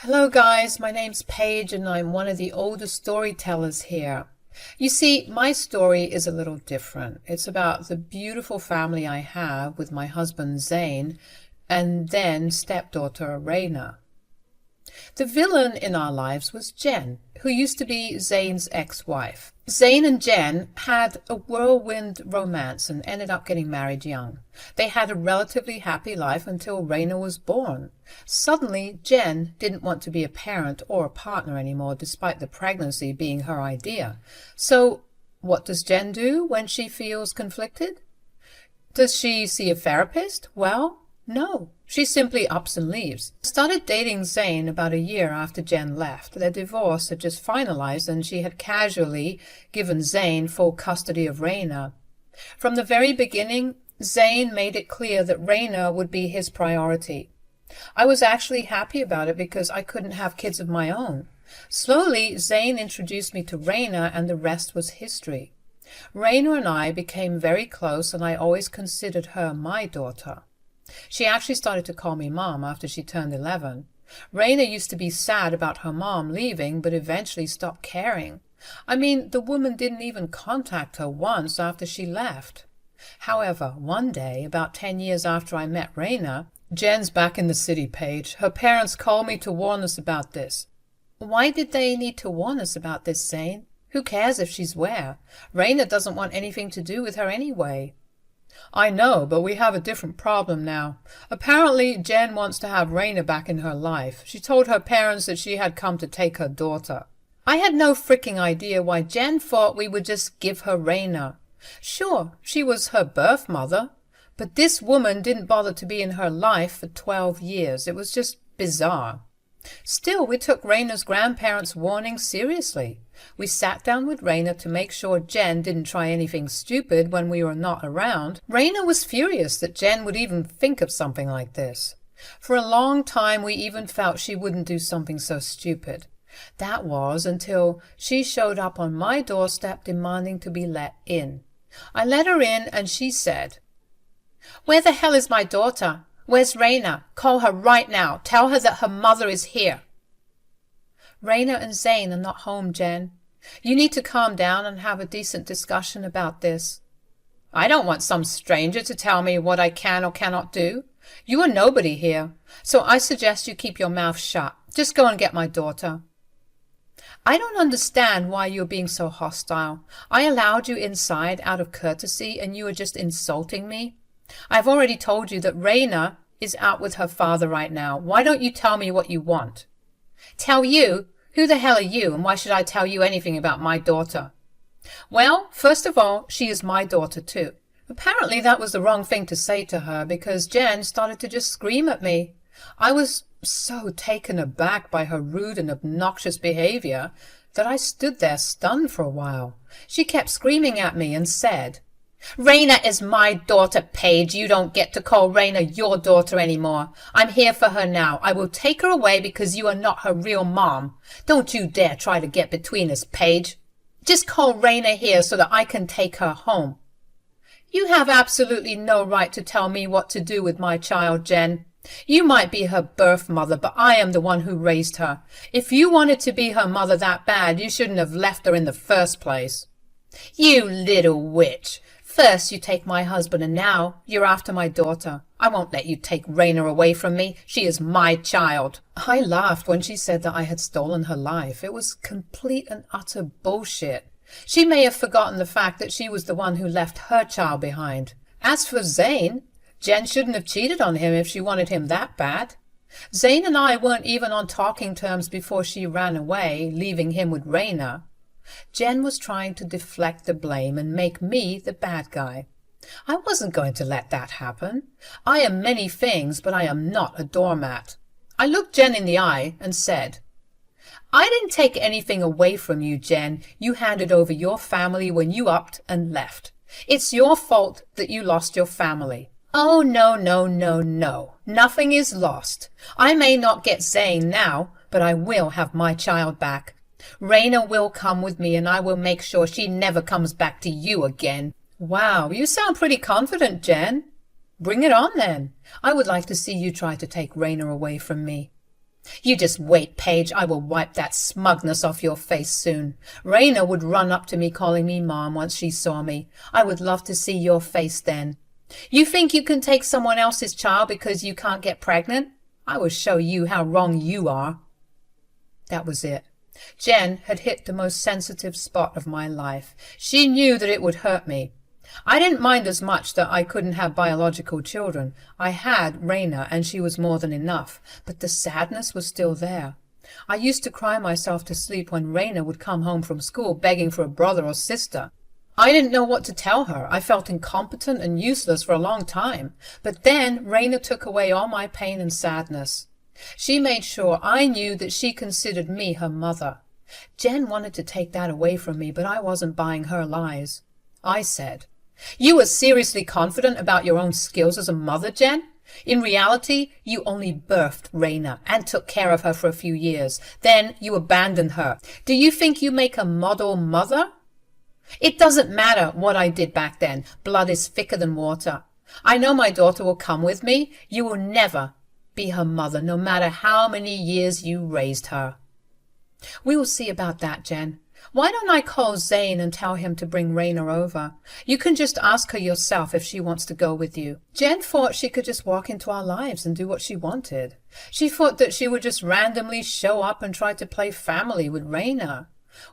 Hello guys, my name's Paige and I'm one of the older storytellers here. You see, my story is a little different. It's about the beautiful family I have with my husband Zane and then stepdaughter Raina. The villain in our lives was Jen, who used to be Zane's ex-wife. Zane and Jen had a whirlwind romance and ended up getting married young. They had a relatively happy life until Raina was born. Suddenly, Jen didn't want to be a parent or a partner anymore, despite the pregnancy being her idea. So, what does Jen do when she feels conflicted? Does she see a therapist? Well, no. She simply ups and leaves. Started dating Zane about a year after Jen left. Their divorce had just finalized and she had casually given Zane full custody of Raina. From the very beginning, Zane made it clear that Raina would be his priority. I was actually happy about it because I couldn't have kids of my own. Slowly, Zane introduced me to Raina and the rest was history. Raina and I became very close and I always considered her my daughter. She actually started to call me Mom after she turned 11. Raina used to be sad about her mom leaving, but eventually stopped caring. I mean, the woman didn't even contact her once after she left. However, one day, about 10 years after I met Raina, Jen's back in the city, Paige. Her parents called me to warn us about this. Why did they need to warn us about this, Zane? Who cares if she's where? Raina doesn't want anything to do with her anyway. I know, but we have a different problem now. Apparently, Jen wants to have Raina back in her life. She told her parents that she had come to take her daughter. I had no freaking idea why Jen thought we would just give her Raina. Sure, she was her birth mother, but this woman didn't bother to be in her life for 12 years. It was just bizarre. Still, we took Raina's grandparents' warning seriously. We sat down with Raina to make sure Jen didn't try anything stupid when we were not around. Raina was furious that Jen would even think of something like this. For a long time we even felt she wouldn't do something so stupid. That was until she showed up on my doorstep demanding to be let in. I let her in and she said, "Where the hell is my daughter? Where's Raina? Call her right now. Tell her that her mother is here." Raina and Zane are not home, Jen. You need to calm down and have a decent discussion about this. I don't want some stranger to tell me what I can or cannot do. You are nobody here, so I suggest you keep your mouth shut. Just go and get my daughter. I don't understand why you're being so hostile. I allowed you inside out of courtesy and you are just insulting me. I've already told you that Raina is out with her father right now. Why don't you tell me what you want? Tell you? Who the hell are you, and why should I tell you anything about my daughter? Well, first of all, she is my daughter too. Apparently that was the wrong thing to say to her because Jen started to just scream at me. I was so taken aback by her rude and obnoxious behavior that I stood there stunned for a while. She kept screaming at me and said, "Raina is my daughter, Paige. You don't get to call Raina your daughter anymore. I'm here for her now. I will take her away because you are not her real mom. Don't you dare try to get between us, Paige. Just call Raina here so that I can take her home." You have absolutely no right to tell me what to do with my child, Jen. You might be her birth mother, but I am the one who raised her. If you wanted to be her mother that bad, you shouldn't have left her in the first place. You little witch. First you take my husband and now you're after my daughter. I won't let you take Raina away from me. She is my child. I laughed when she said that I had stolen her life. It was complete and utter bullshit. She may have forgotten the fact that she was the one who left her child behind. As for Zane, Jen shouldn't have cheated on him if she wanted him that bad. Zane and I weren't even on talking terms before she ran away, leaving him with Raina. Jen was trying to deflect the blame and make me the bad guy. I wasn't going to let that happen. I am many things, but I am not a doormat. I looked Jen in the eye and said, "I didn't take anything away from you, Jen. You handed over your family when you upped and left. It's your fault that you lost your family." "Oh, no, no, no, no. Nothing is lost. I may not get Zane now, but I will have my child back. Raina will come with me and I will make sure she never comes back to you again." Wow, you sound pretty confident, Jen. Bring it on then. I would like to see you try to take Raina away from me. You just wait, Paige. I will wipe that smugness off your face soon. Raina would run up to me calling me Mom once she saw me. I would love to see your face then. You think you can take someone else's child because you can't get pregnant? I will show you how wrong you are. That was it. Jen had hit the most sensitive spot of my life. She knew that it would hurt me. I didn't mind as much that I couldn't have biological children. I had Raina, and she was more than enough, but the sadness was still there. I used to cry myself to sleep when Raina would come home from school begging for a brother or sister. I didn't know what to tell her. I felt incompetent and useless for a long time. But then Raina took away all my pain and sadness. She made sure I knew that she considered me her mother. Jen wanted to take that away from me, but I wasn't buying her lies. I said, "You were seriously confident about your own skills as a mother, Jen? In reality, you only birthed Raina and took care of her for a few years. Then you abandoned her. Do you think you make a model mother? It doesn't matter what I did back then. Blood is thicker than water. I know my daughter will come with me. You will never be her mother, no matter how many years you raised her." We will see about that, Jen. Why don't I call Zane and tell him to bring Raina over? You can just ask her yourself if she wants to go with you. Jen thought she could just walk into our lives and do what she wanted. She thought that she would just randomly show up and try to play family with Raina.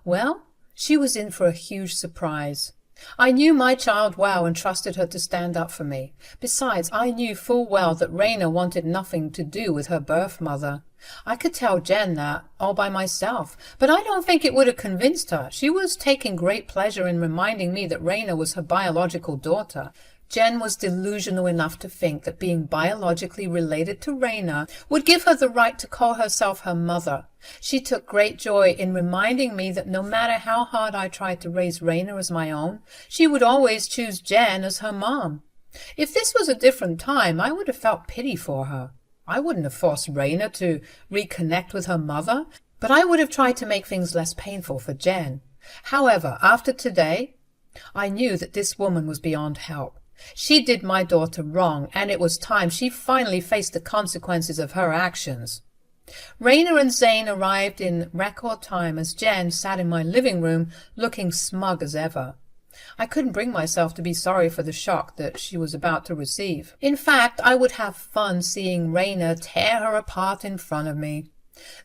Well, she was in for a huge surprise. I knew my child well and trusted her to stand up for me. Besides, I knew full well that Raina wanted nothing to do with her birth mother. I could tell Jen that all by myself, but I don't think it would have convinced her. She was taking great pleasure in reminding me that Raina was her biological daughter. Jen was delusional enough to think that being biologically related to Raina would give her the right to call herself her mother. She took great joy in reminding me that no matter how hard I tried to raise Raina as my own, she would always choose Jen as her mom. If this was a different time, I would have felt pity for her. I wouldn't have forced Raina to reconnect with her mother, but I would have tried to make things less painful for Jen. However, after today, I knew that this woman was beyond help. She did my daughter wrong, and it was time she finally faced the consequences of her actions. Raina and Zane arrived in record time as Jen sat in my living room looking smug as ever. I couldn't bring myself to be sorry for the shock that she was about to receive. In fact, I would have fun seeing Raina tear her apart in front of me.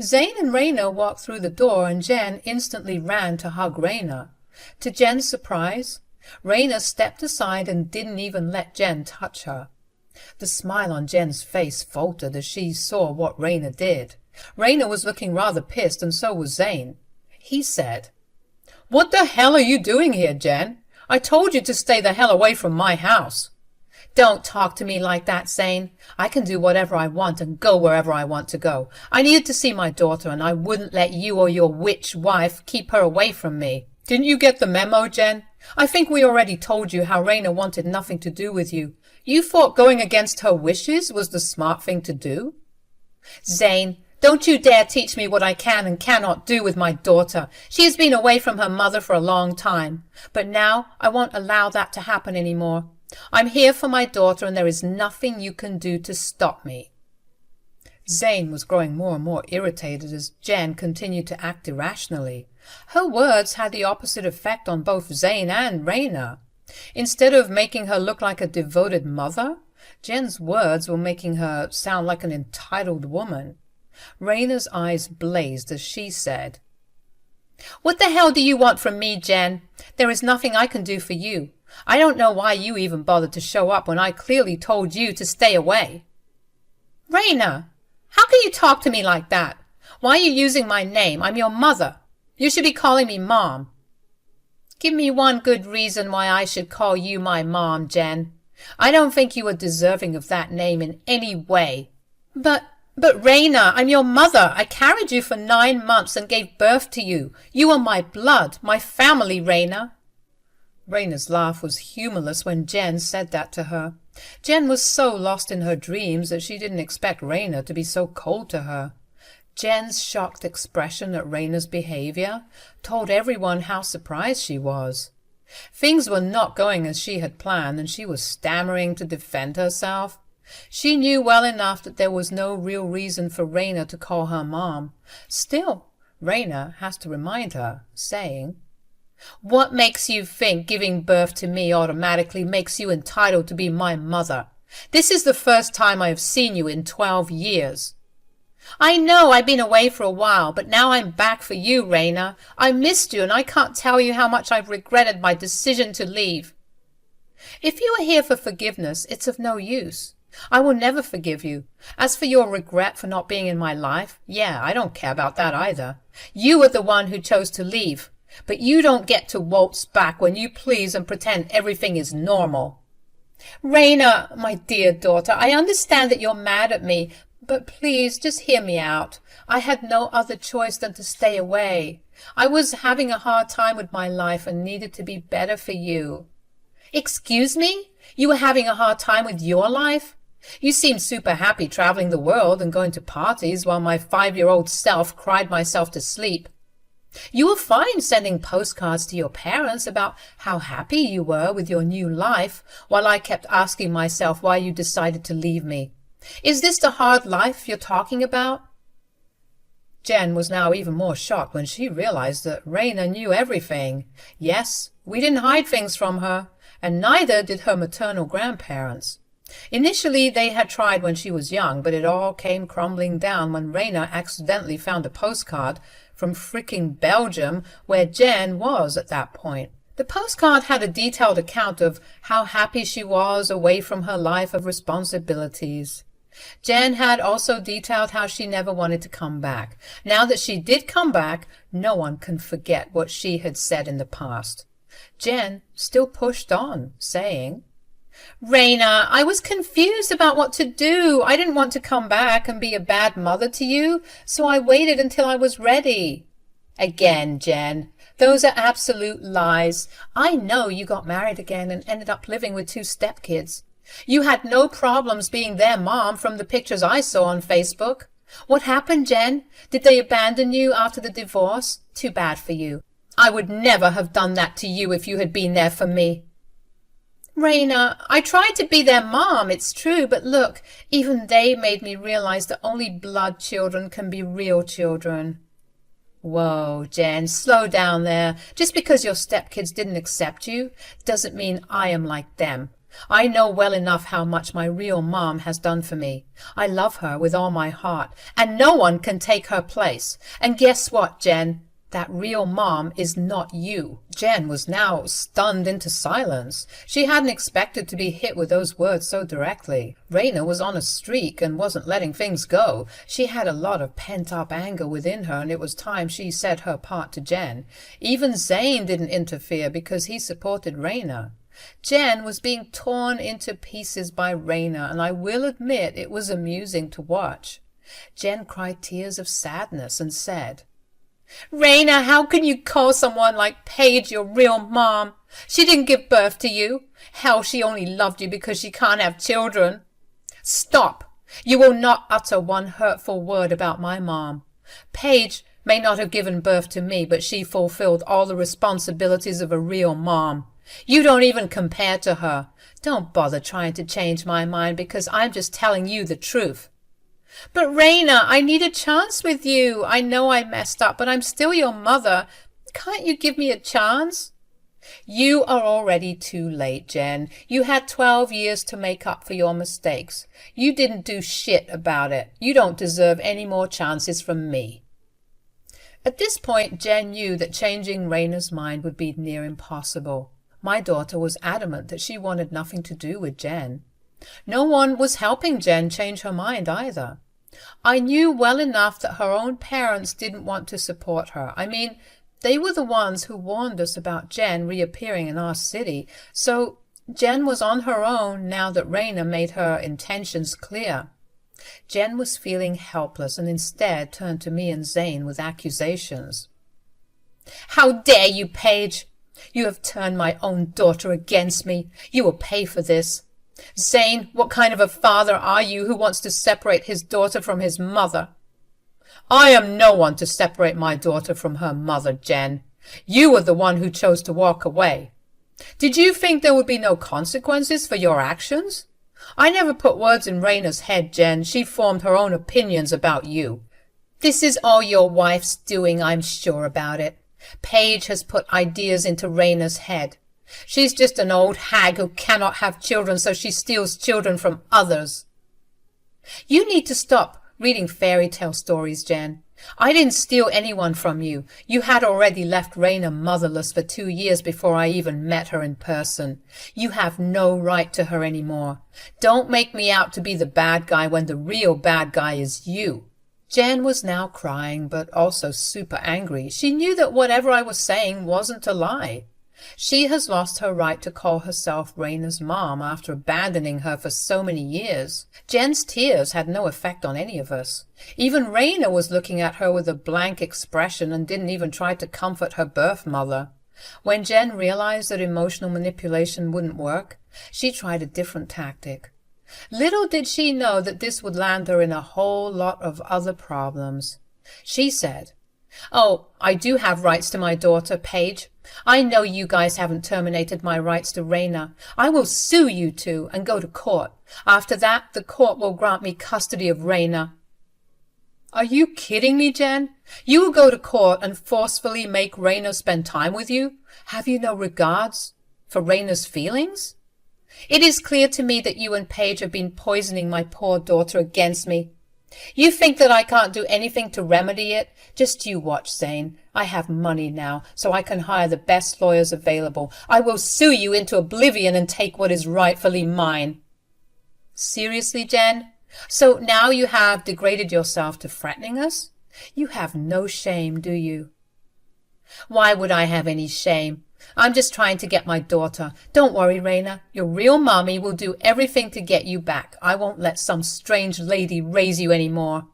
Zane and Raina walked through the door, and Jen instantly ran to hug Raina. To Jen's surprise, Raina stepped aside and didn't even let Jen touch her. The smile on Jen's face faltered as she saw what Raina did. Raina was looking rather pissed, and so was Zane. He said, "What the hell are you doing here, Jen? I told you to stay the hell away from my house." "Don't talk to me like that, Zane. I can do whatever I want and go wherever I want to go. I needed to see my daughter, and I wouldn't let you or your witch wife keep her away from me." "Didn't you get the memo, Jen? I think we already told you how Raina wanted nothing to do with you. You thought going against her wishes was the smart thing to do?" "Zane, don't you dare teach me what I can and cannot do with my daughter. She has been away from her mother for a long time. But now I won't allow that to happen any more. I'm here for my daughter, and there is nothing you can do to stop me." Zane was growing more and more irritated as Jen continued to act irrationally. Her words had the opposite effect on both Zane and Raina. Instead of making her look like a devoted mother, Jen's words were making her sound like an entitled woman. Raina's eyes blazed as she said, "What the hell do you want from me, Jen? There is nothing I can do for you. I don't know why you even bothered to show up when I clearly told you to stay away." "Raina, how can you talk to me like that? Why are you using my name? I'm your mother. You should be calling me Mom." "Give me one good reason why I should call you my mom, Jen. I don't think you are deserving of that name in any way." But Raina, I'm your mother. I carried you for 9 months and gave birth to you. You are my blood, my family, Raina." Raina's laugh was humorless when Jen said that to her. Jen was so lost in her dreams that she didn't expect Raina to be so cold to her. Jen's shocked expression at Raina's behavior told everyone how surprised she was. Things were not going as she had planned, and she was stammering to defend herself. She knew well enough that there was no real reason for Raina to call her mom. Still, Raina has to remind her, saying, "What makes you think giving birth to me automatically makes you entitled to be my mother? This is the first time I have seen you in 12 years. I know I've been away for a while, but now I'm back for you, Raina. I missed you, and I can't tell you how much I've regretted my decision to leave. If you are here for forgiveness, it's of no use. I will never forgive you. As for your regret for not being in my life, yeah, I don't care about that either. You were the one who chose to leave, but you don't get to waltz back when you please and pretend everything is normal. Raina, my dear daughter, I understand that you're mad at me, but please just hear me out. I had no other choice than to stay away. I was having a hard time with my life and needed to be better for you." "Excuse me? You were having a hard time with your life? You seemed super happy traveling the world and going to parties while my 5-year-old self cried myself to sleep. You were fine sending postcards to your parents about how happy you were with your new life, while I kept asking myself why you decided to leave me. Is this the hard life you're talking about?" Jen was now even more shocked when she realized that Raina knew everything. Yes, we didn't hide things from her, and neither did her maternal grandparents. Initially, they had tried when she was young, but it all came crumbling down when Raina accidentally found a postcard from fricking Belgium, where Jen was at that point. The postcard had a detailed account of how happy she was away from her life of responsibilities. Jen had also detailed how she never wanted to come back. Now that she did come back, no one can forget what she had said in the past. Jen still pushed on, saying, "Raina, I was confused about what to do. I didn't want to come back and be a bad mother to you, so I waited until I was ready." Again, Jen, those are absolute lies. I know you got married again and ended up living with 2 stepkids. You had no problems being their mom from the pictures I saw on Facebook. What happened, Jen? Did they abandon you after the divorce? Too bad for you. I would never have done that to you if you had been there for me. Raina, I tried to be their mom, it's true, but look, even they made me realize that only blood children can be real children. Whoa, Jen, slow down there. Just because your stepkids didn't accept you doesn't mean I am like them. I know well enough how much my real mom has done for me. I love her with all my heart, and no one can take her place. And guess what, Jen? That real mom is not you. Jen was now stunned into silence. She hadn't expected to be hit with those words so directly. Raina was on a streak and wasn't letting things go. She had a lot of pent-up anger within her, and it was time she said her part to Jen. Even Zane didn't interfere because he supported Raina. Jen was being torn into pieces by Raina, and I will admit it was amusing to watch. Jen cried tears of sadness and said, "Raina, how can you call someone like Paige your real mom? She didn't give birth to you. Hell, she only loved you because she can't have children. Stop. You will not utter one hurtful word about my mom. Paige may not have given birth to me, but she fulfilled all the responsibilities of a real mom. You don't even compare to her. Don't bother trying to change my mind because I'm just telling you the truth." "But Raina, I need a chance with you. I know I messed up, but I'm still your mother. Can't you give me a chance?" "You are already too late, Jen. You had 12 years to make up for your mistakes. You didn't do shit about it. You don't deserve any more chances from me." At this point, Jen knew that changing Raina's mind would be near impossible. My daughter was adamant that she wanted nothing to do with Jen. No one was helping Jen change her mind either. I knew well enough that her own parents didn't want to support her. I mean, they were the ones who warned us about Jen reappearing in our city, so Jen was on her own now that Raina made her intentions clear. Jen was feeling helpless and instead turned to me and Zane with accusations. "How dare you, Paige! You have turned my own daughter against me. You will pay for this. Zane, what kind of a father are you who wants to separate his daughter from his mother?" "I am no one to separate my daughter from her mother, Jen. You were the one who chose to walk away. Did you think there would be no consequences for your actions? I never put words in Raina's head, Jen. She formed her own opinions about you. This is all your wife's doing, I'm sure about it. Paige has put ideas into Raina's head. She's just an old hag who cannot have children, so she steals children from others. You need to stop reading fairy tale stories, Jen. I didn't steal anyone from you. You had already left Raina motherless for 2 years before I even met her in person. You have no right to her anymore. Don't make me out to be the bad guy when the real bad guy is you. Jen was now crying, but also super angry. She knew that whatever I was saying wasn't a lie. She has lost her right to call herself Raina's mom after abandoning her for so many years. Jen's tears had no effect on any of us. Even Raina was looking at her with a blank expression and didn't even try to comfort her birth mother. When Jen realized that emotional manipulation wouldn't work, she tried a different tactic. Little did she know that this would land her in a whole lot of other problems. She said, "Oh, I do have rights to my daughter, Paige. I know you guys haven't terminated my rights to Raina. I will sue you two and go to court. After that, the court will grant me custody of Raina." Are you kidding me, Jen? You will go to court and forcefully make Raina spend time with you? Have you no regards for Raina's feelings? It is clear to me that you and Paige have been poisoning my poor daughter against me. You think that I can't do anything to remedy it? Just you watch, Zane. I have money now, so I can hire the best lawyers available. I will sue you into oblivion and take what is rightfully mine. Seriously, Jen? So now you have degraded yourself to threatening us? You have no shame, do you? Why would I have any shame? I'm just trying to get my daughter. Don't worry, Raina. Your real mommy will do everything to get you back. I won't let some strange lady raise you any more.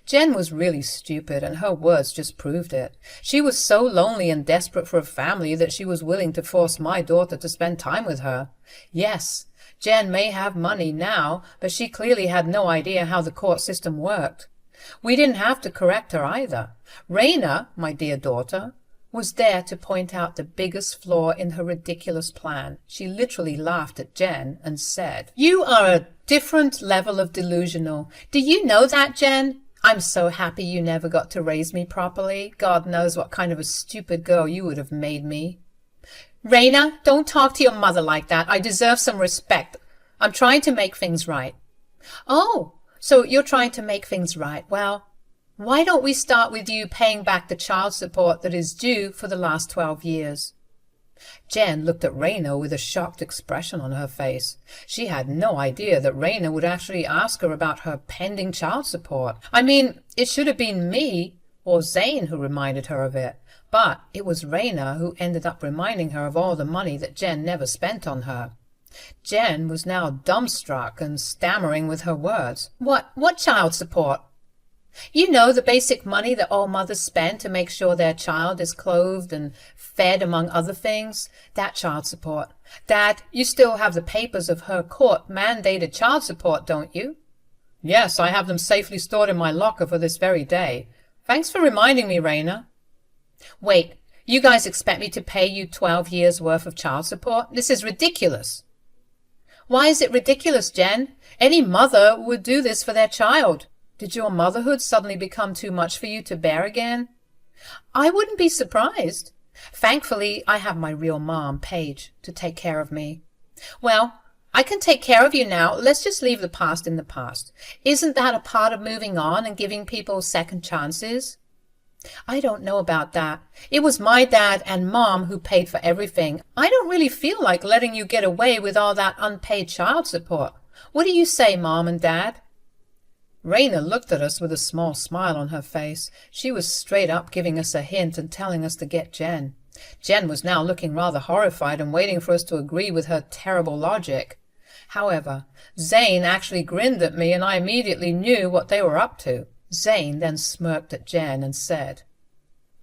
Jen was really stupid, and her words just proved it. She was so lonely and desperate for a family that she was willing to force my daughter to spend time with her. Yes, Jen may have money now, but she clearly had no idea how the court system worked. We didn't have to correct her either. Raina, my dear daughter, was there to point out the biggest flaw in her ridiculous plan. She literally laughed at Jen and said, "You are a different level of delusional. Do you know that, Jen? I'm so happy you never got to raise me properly. God knows what kind of a stupid girl you would have made me." Raina, don't talk to your mother like that. I deserve some respect. I'm trying to make things right. Oh, so you're trying to make things right. Well, why don't we start with you paying back the child support that is due for the last 12 years? Jen looked at Raina with a shocked expression on her face. She had no idea that Raina would actually ask her about her pending child support. I mean, it should have been me or Zane who reminded her of it. But it was Raina who ended up reminding her of all the money that Jen never spent on her. Jen was now dumbstruck and stammering with her words. What child support? You know, the basic money that all mothers spend to make sure their child is clothed and fed, among other things. That child support. Dad, you still have the papers of her court-mandated child support, don't you? Yes, I have them safely stored in my locker for this very day. Thanks for reminding me, Raina. Wait, you guys expect me to pay you 12 years' worth of child support? This is ridiculous. Why is it ridiculous, Jen? Any mother would do this for their child. Did your motherhood suddenly become too much for you to bear again? I wouldn't be surprised. Thankfully, I have my real mom, Paige, to take care of me. Well, I can take care of you now. Let's just leave the past in the past. Isn't that a part of moving on and giving people second chances? I don't know about that. It was my dad and Mom who paid for everything. I don't really feel like letting you get away with all that unpaid child support. What do you say, Mom and Dad? Raina looked at us with a small smile on her face. She was straight up giving us a hint and telling us to get Jen. Jen was now looking rather horrified and waiting for us to agree with her terrible logic. However, Zane actually grinned at me, and I immediately knew what they were up to. Zane then smirked at Jen and said,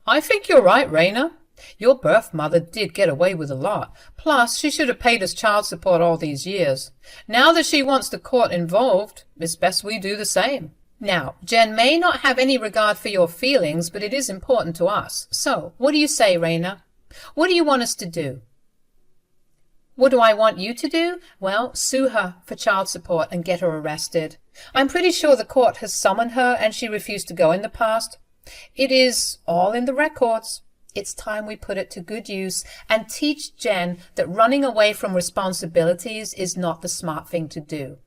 "I think you're right, Raina. Your birth mother did get away with a lot. Plus, she should have paid us child support all these years. Now that she wants the court involved, it's best we do the same. Now, Jen may not have any regard for your feelings, but it is important to us. So, what do you say, Raina? What do you want us to do?" What do I want you to do? Well, sue her for child support and get her arrested. I'm pretty sure the court has summoned her and she refused to go in the past. It is all in the records. It's time we put it to good use and teach Jen that running away from responsibilities is not the smart thing to do.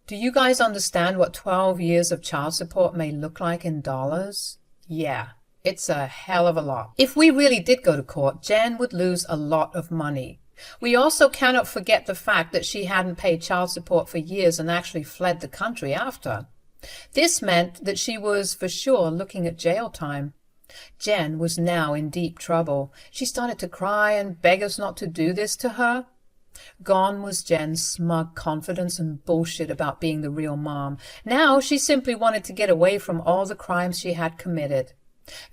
Do you guys understand what 12 years of child support may look like in dollars? Yeah, it's a hell of a lot. If we really did go to court, Jen would lose a lot of money. We also cannot forget the fact that she hadn't paid child support for years and actually fled the country after. This meant that she was for sure looking at jail time. Jen was now in deep trouble. She started to cry and beg us not to do this to her. Gone was Jen's smug confidence and bullshit about being the real mom. Now she simply wanted to get away from all the crimes she had committed.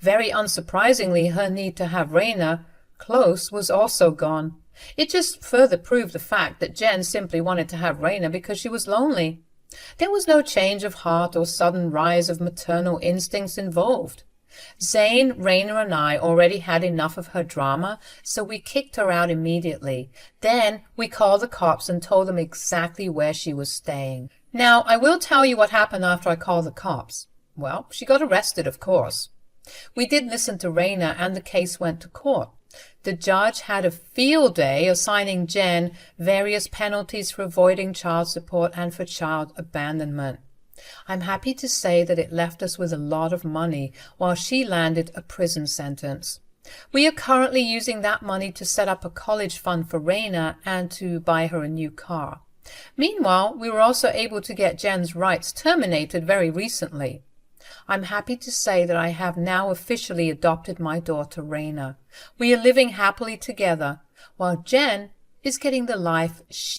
Very unsurprisingly, her need to have Raina close was also gone. It just further proved the fact that Jen simply wanted to have Raina because she was lonely. There was no change of heart or sudden rise of maternal instincts involved. Zane, Raina, and I already had enough of her drama, so we kicked her out immediately. Then we called the cops and told them exactly where she was staying. Now, I will tell you what happened after I called the cops. Well, she got arrested, of course. We did listen to Raina, and the case went to court. The judge had a field day assigning Jen various penalties for avoiding child support and for child abandonment. I'm happy to say that it left us with a lot of money while she landed a prison sentence. We are currently using that money to set up a college fund for Raina and to buy her a new car. Meanwhile, we were also able to get Jen's rights terminated very recently. I'm happy to say that I have now officially adopted my daughter Raina. We are living happily together, while Jen is getting the life she